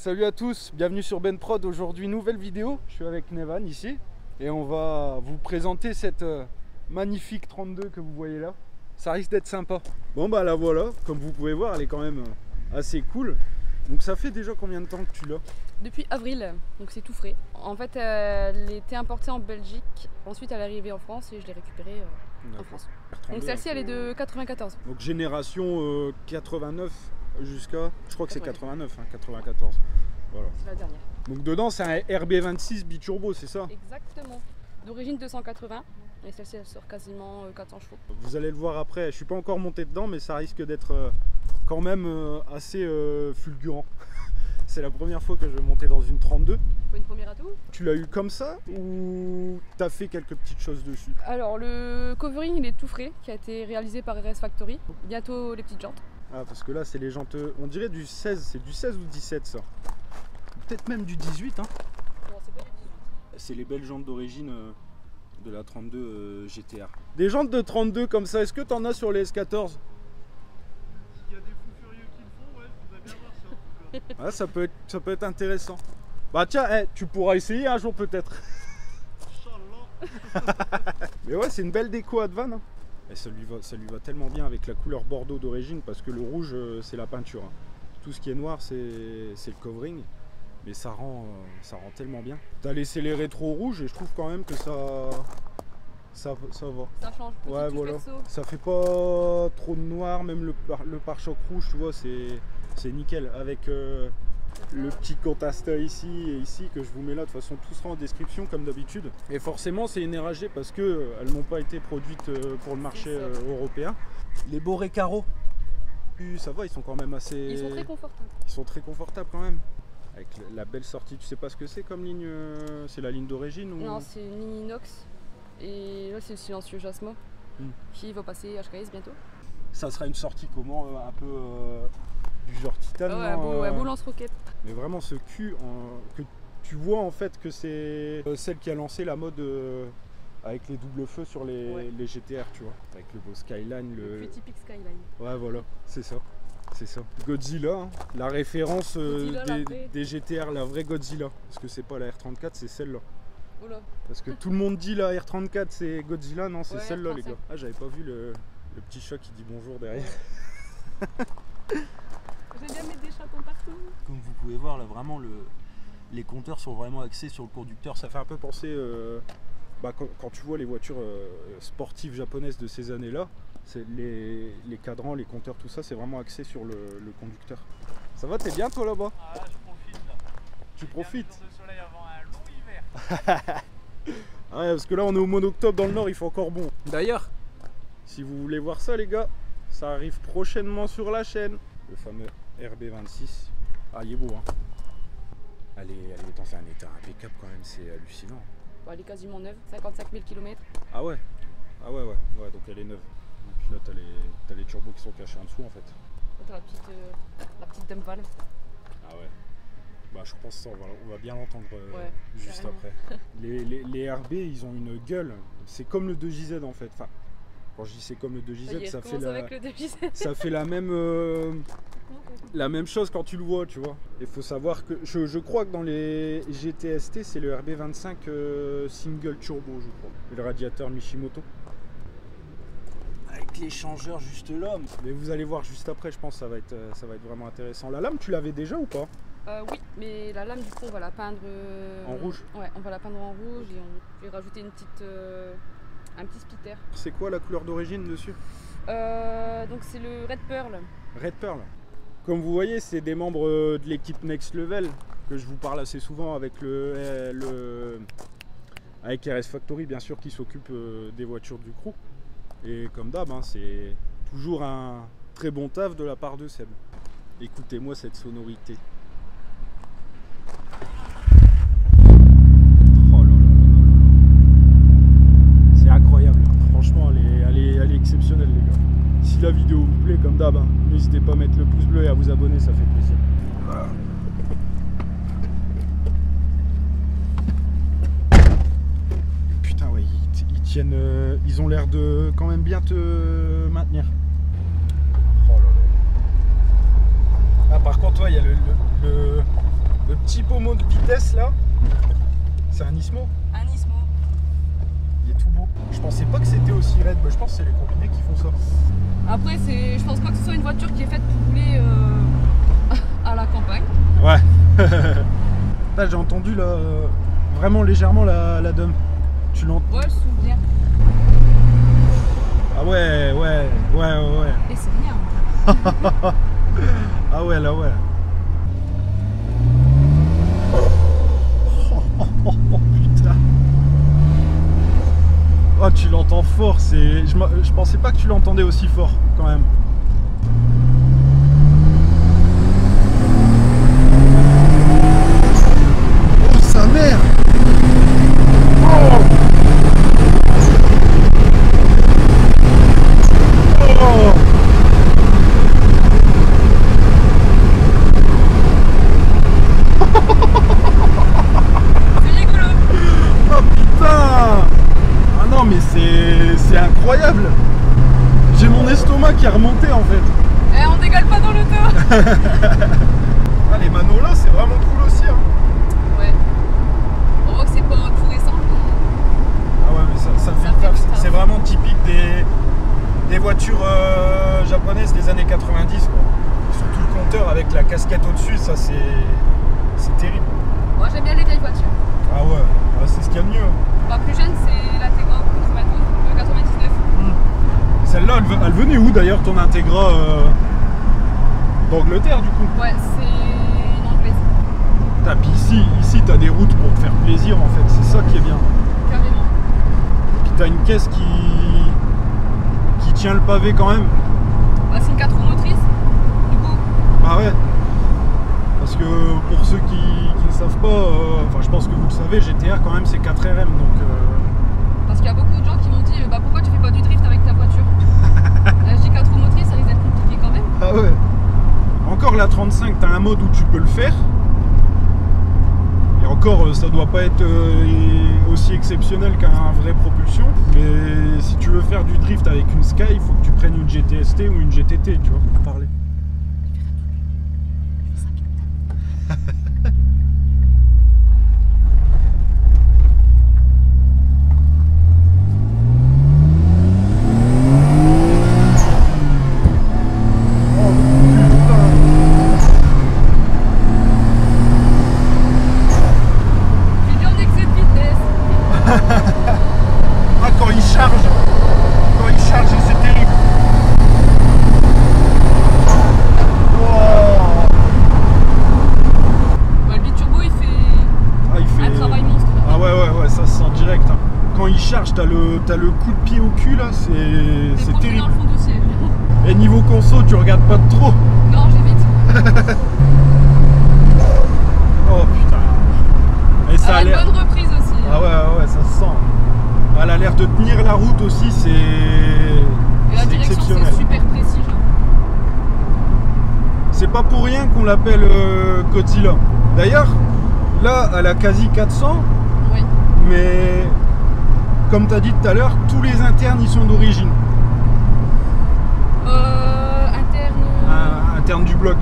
Salut à tous, bienvenue sur Ben Prod. Aujourd'hui nouvelle vidéo, je suis avec Nevan ici et on va vous présenter cette magnifique 32 que vous voyez là. Ça risque d'être sympa. Bon bah la voilà, comme vous pouvez voir elle est quand même assez cool. Donc ça fait déjà combien de temps que tu l'as? Depuis avril, donc c'est tout frais. En fait elle était importée en Belgique, ensuite elle est arrivée en France et je l'ai récupérée en France. Donc celle-ci elle est de 94. Donc génération 89 jusqu'à, je crois que c'est 89, hein, 94. Voilà. C'est la dernière. Donc dedans c'est un RB26 biturbo, c'est ça? Exactement. D'origine 280 et celle-ci elle sort quasiment 400 chevaux. Vous allez le voir après, je suis pas encore monté dedans mais ça risque d'être quand même assez fulgurant. C'est la première fois que je vais monter dans une 32. Faut une première atout. Tu l'as eu comme ça ou t'as fait quelques petites choses dessus? Alors le covering il est tout frais, qui a été réalisé par RS Factory. Bientôt les petites jantes. Ah parce que là c'est les jantes, on dirait du 16, c'est du 16 ou 17 ça. Peut-être même du 18 hein. Non c'est pas du 18. C'est les belles jantes d'origine de la 32 GTR. Des jantes de 32 comme ça, est-ce que t'en as sur les S14? Il y a des fous furieux qui le font, ouais, je voudrais bien voir ça en tout cas. Ah, ça peut être intéressant. Bah tiens, tu pourras essayer un jour peut-être. Inch'Allah. Mais ouais, c'est une belle déco Advan. Hein. Et ça lui va tellement bien avec la couleur bordeaux d'origine parce que le rouge c'est la peinture. Hein. Tout ce qui est noir c'est le covering. Mais ça rend tellement bien. T'as laissé les rétros rouges et je trouve quand même que ça va. Ça change. Ouais, voilà. Perso. Ça fait pas trop de noir, même le pare-choc rouge, tu vois, c'est nickel. Avec le petit contasta ici et ici que je vous mets là, de toute façon tout sera en description comme d'habitude. Et forcément c'est une RHD parce que elles n'ont pas été produites pour le marché européen. Les beaux récaros, ça va, ils sont quand même assez... Ils sont très confortables. Ils sont très confortables quand même. Avec la belle sortie, tu sais pas ce que c'est comme ligne, c'est la ligne d'origine ou... Non, c'est une ligne inox. Et là c'est le silencieux Jasmo qui va passer HKS bientôt. Ça sera une sortie comment, un peu du genre titane. Ouais, un beau lance-roquette. Mais vraiment ce cul que tu vois en fait que c'est celle qui a lancé la mode avec les doubles feux sur les GTR, tu vois, avec le beau skyline, le plus typique skyline. Ouais voilà, c'est ça. C'est ça. Godzilla, hein, la référence des GTR, la vraie Godzilla. Parce que c'est pas la R34, c'est celle-là. Oula. Parce que tout le monde dit la R34 c'est Godzilla, non c'est celle-là les gars. Ah j'avais pas vu le petit chat qui dit bonjour derrière. J'aime bien mettre des chatons partout. Comme vous pouvez voir là vraiment les compteurs sont vraiment axés sur le conducteur. Ça fait un peu penser quand tu vois les voitures sportives japonaises de ces années-là, les cadrans, les compteurs, tout ça c'est vraiment axé sur le conducteur. Ça va, t'es bien toi là-bas? Ah là, je profite là. Tu profites? De soleil avant un long hiver. Ouais, parce que là on est au mois d'octobre dans le nord, il fait encore bon. D'ailleurs, si vous voulez voir ça les gars, ça arrive prochainement sur la chaîne. Le fameux RB26. Ah il est beau hein. Elle est dans un état impeccable quand même, c'est hallucinant. Bon, elle est quasiment neuve, 55 000 km. Ah ouais. Ah ouais donc elle est neuve. Donc là t'as les turbos qui sont cachés en dessous en fait. T'as la petite dump valve. Ah ouais. Bah je pense ça, on va bien l'entendre juste carrément. après. Les RB ils ont une gueule, c'est comme le 2JZ en fait. Enfin, quand je dis c'est comme le 2JZ, ça fait la même chose quand tu le vois, tu vois. Il faut savoir que je crois que dans les GTST c'est le RB25 single turbo je crois. Et le radiateur Mishimoto. Avec l'échangeur juste là. Mais vous allez voir juste après, je pense que ça va être vraiment intéressant. La lame tu l'avais déjà ou pas? Oui, mais la lame du coup on va la peindre en rouge. Ouais, on va la peindre en rouge et on va rajouter un petit splitter. C'est quoi la couleur d'origine dessus? Donc c'est le Red Pearl. Red Pearl. Comme vous voyez, c'est des membres de l'équipe Next Level que je vous parle assez souvent avec avec RS Factory bien sûr qui s'occupe des voitures du crew. Et comme d'hab, hein, c'est toujours un très bon taf de la part de Seb. Écoutez-moi cette sonorité. Franchement, elle est exceptionnelle les gars. Si la vidéo vous plaît, comme d'hab, hein, n'hésitez pas à mettre le pouce bleu et à vous abonner, ça fait plaisir. Putain ouais, ils tiennent, ils ont l'air de quand même bien te maintenir. Oh là là. Ah par contre, ouais, il y a petit pommeau de vitesse là, c'est un Nismo. Un Nismo. Il est tout beau. Je pensais pas que c'était aussi raide, mais je pense que c'est les combinés qui font ça. Après, je pense pas que ce soit une voiture qui est faite pour rouler à la campagne. Ouais. Là j'ai entendu là, vraiment légèrement la dump. Tu l'entends? Ouais, je souffle bien. Ah ouais. Et c'est rien. Ah ouais, là ouais. Oh putain. Oh, tu l'entends fort, je pensais pas que tu l'entendais aussi fort quand même. Oh sa mère. Oh. Oh. C'est rigolo. Oh putain. Ah non mais c'est incroyable. J'ai mon estomac qui est remonté en fait. Eh, on dégueule pas dans l'auto. Ah, les manos là c'est vraiment cool aussi hein. Ouais. On voit que c'est pas tout récent. Ah ouais mais ça fait le taf. C'est vraiment typique des voitures japonaises des années 90 quoi. Surtout le compteur avec la casquette au-dessus, ça c'est terrible. Moi j'aime bien les vieilles voitures. Ah ouais, c'est ce qu'il y a de mieux. Ma plus jeune c'est l'Integra 92, 99. Celle-là, elle venait où d'ailleurs ton Integra d'Angleterre du coup? Ouais, c'est une anglaise. Puis ici t'as des routes pour te faire plaisir en fait, c'est ça qui est bien. Carrément. Puis t'as une caisse qui tient le pavé quand même. Bah, c'est une 4 roues motrices, du coup. Ah ouais. Parce que pour ceux qui ne savent pas, enfin je pense que vous le savez, GTR quand même c'est 4RM donc... Parce qu'il y a beaucoup de gens qui m'ont dit bah pourquoi tu fais pas du drift avec ta voiture. Là je dis 4 roues motrices, ça risque d'être compliqué quand même. Ah ouais. Encore la 35, t'as un mode où tu peux le faire. Et encore, ça doit pas être aussi exceptionnel qu'un vrai propulsion. Mais si tu veux faire du drift avec une Sky, il faut que tu prennes une GTST ou une GTT, tu vois, pour parler. Ah, quand il charge, c'est terrible. Wow. Bah, le biturbo il fait un travail monstre. Ah ouais, ça se sent direct. Hein. Quand il charge, t'as le coup de pied au cul là, c'est terrible. Dans le fond du ciel. Et niveau conso, tu regardes pas trop. Non, j'évite. Oh putain. Et ça a une l'air... bonne reprise aussi. Ah ouais, ça se sent. Elle a l'air de tenir la route aussi, c'est exceptionnel. C'est super précis, genre. C'est pas pour rien qu'on l'appelle Godzilla. D'ailleurs, là, elle a quasi 400. Oui. Mais comme tu as dit tout à l'heure, tous les internes ils sont d'origine. Interne du bloc.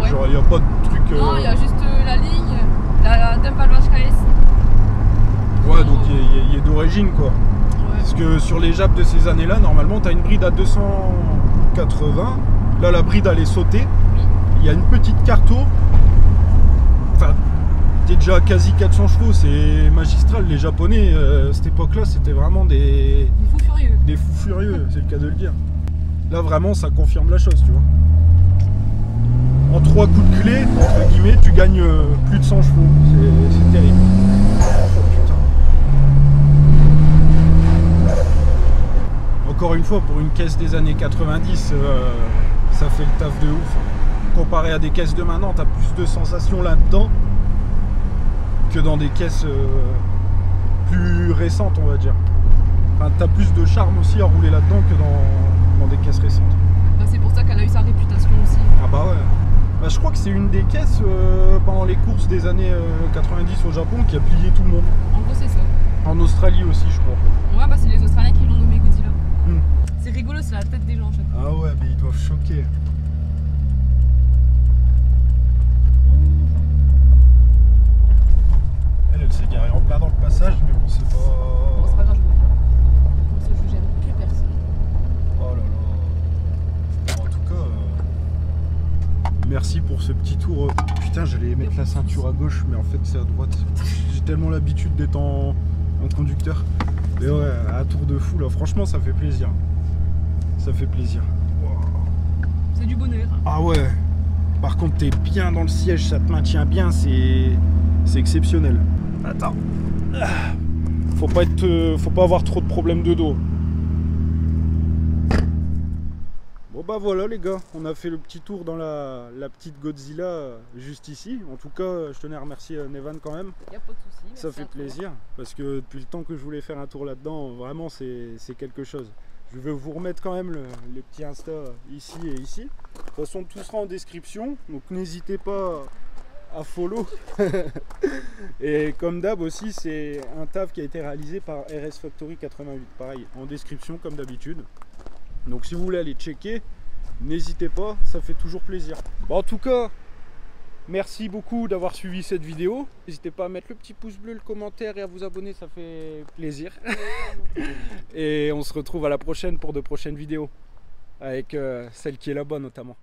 Ouais. Genre il n'y a pas de truc. Non, il y a juste la ligne, la Dumpalvage KS. Ouais, donc il est d'origine quoi. Ouais. Parce que sur les Jap de ces années-là, normalement tu as une bride à 280. Là la bride elle est sautée. Oui. Il y a une petite carto. Enfin, t'es déjà à quasi 400 chevaux, c'est magistral. Les Japonais, à cette époque-là, c'était vraiment des fous furieux. Des fous furieux, c'est le cas de le dire. Là, vraiment, ça confirme la chose, tu vois. En 3 coups de clé, entre guillemets, tu gagnes plus de 100 chevaux. C'est terrible. Oh, putain. Encore une fois, pour une caisse des années 90, ça fait le taf de ouf. Comparé à des caisses de maintenant, tu as plus de sensations là-dedans que dans des caisses plus récentes, on va dire. Enfin, tu as plus de charme aussi à rouler là-dedans que dans des caisses récentes. Bah, c'est pour ça qu'elle a eu sa réputation aussi. Ah bah ouais. Bah, je crois que c'est une des caisses pendant les courses des années 90 au Japon qui a plié tout le monde. En gros, c'est ça. En Australie aussi, je crois. Ouais, bah c'est les Australiens qui l'ont nommé Godzilla. Hmm. C'est rigolo, c'est la tête des gens en fait. Ah ouais, mais ils doivent choquer. Putain, j'allais mettre la ceinture à gauche, mais en fait c'est à droite. J'ai tellement l'habitude d'être en conducteur. Mais ouais, à tour de fou là, franchement ça fait plaisir. Ça fait plaisir. C'est du bonheur. Ah ouais. Par contre t'es bien dans le siège, ça te maintient bien, c'est exceptionnel. Attends. Faut pas avoir trop de problèmes de dos. Bon bah voilà les gars, on a fait le petit tour dans la petite Godzilla juste ici. En tout cas, je tenais à remercier Nevan quand même. Y a pas de souci. Ça fait plaisir parce que depuis le temps que je voulais faire un tour là-dedans, vraiment c'est quelque chose. Je vais vous remettre quand même les petits Insta ici et ici. De toute façon, tout sera en description, donc n'hésitez pas à follow. Et comme d'hab aussi, c'est un taf qui a été réalisé par RS Factory 88. Pareil, en description comme d'habitude. Donc si vous voulez aller checker, n'hésitez pas, ça fait toujours plaisir. Bon, en tout cas, merci beaucoup d'avoir suivi cette vidéo. N'hésitez pas à mettre le petit pouce bleu, le commentaire et à vous abonner, ça fait plaisir. Et on se retrouve à la prochaine pour de prochaines vidéos. Avec celle qui est là-bas notamment.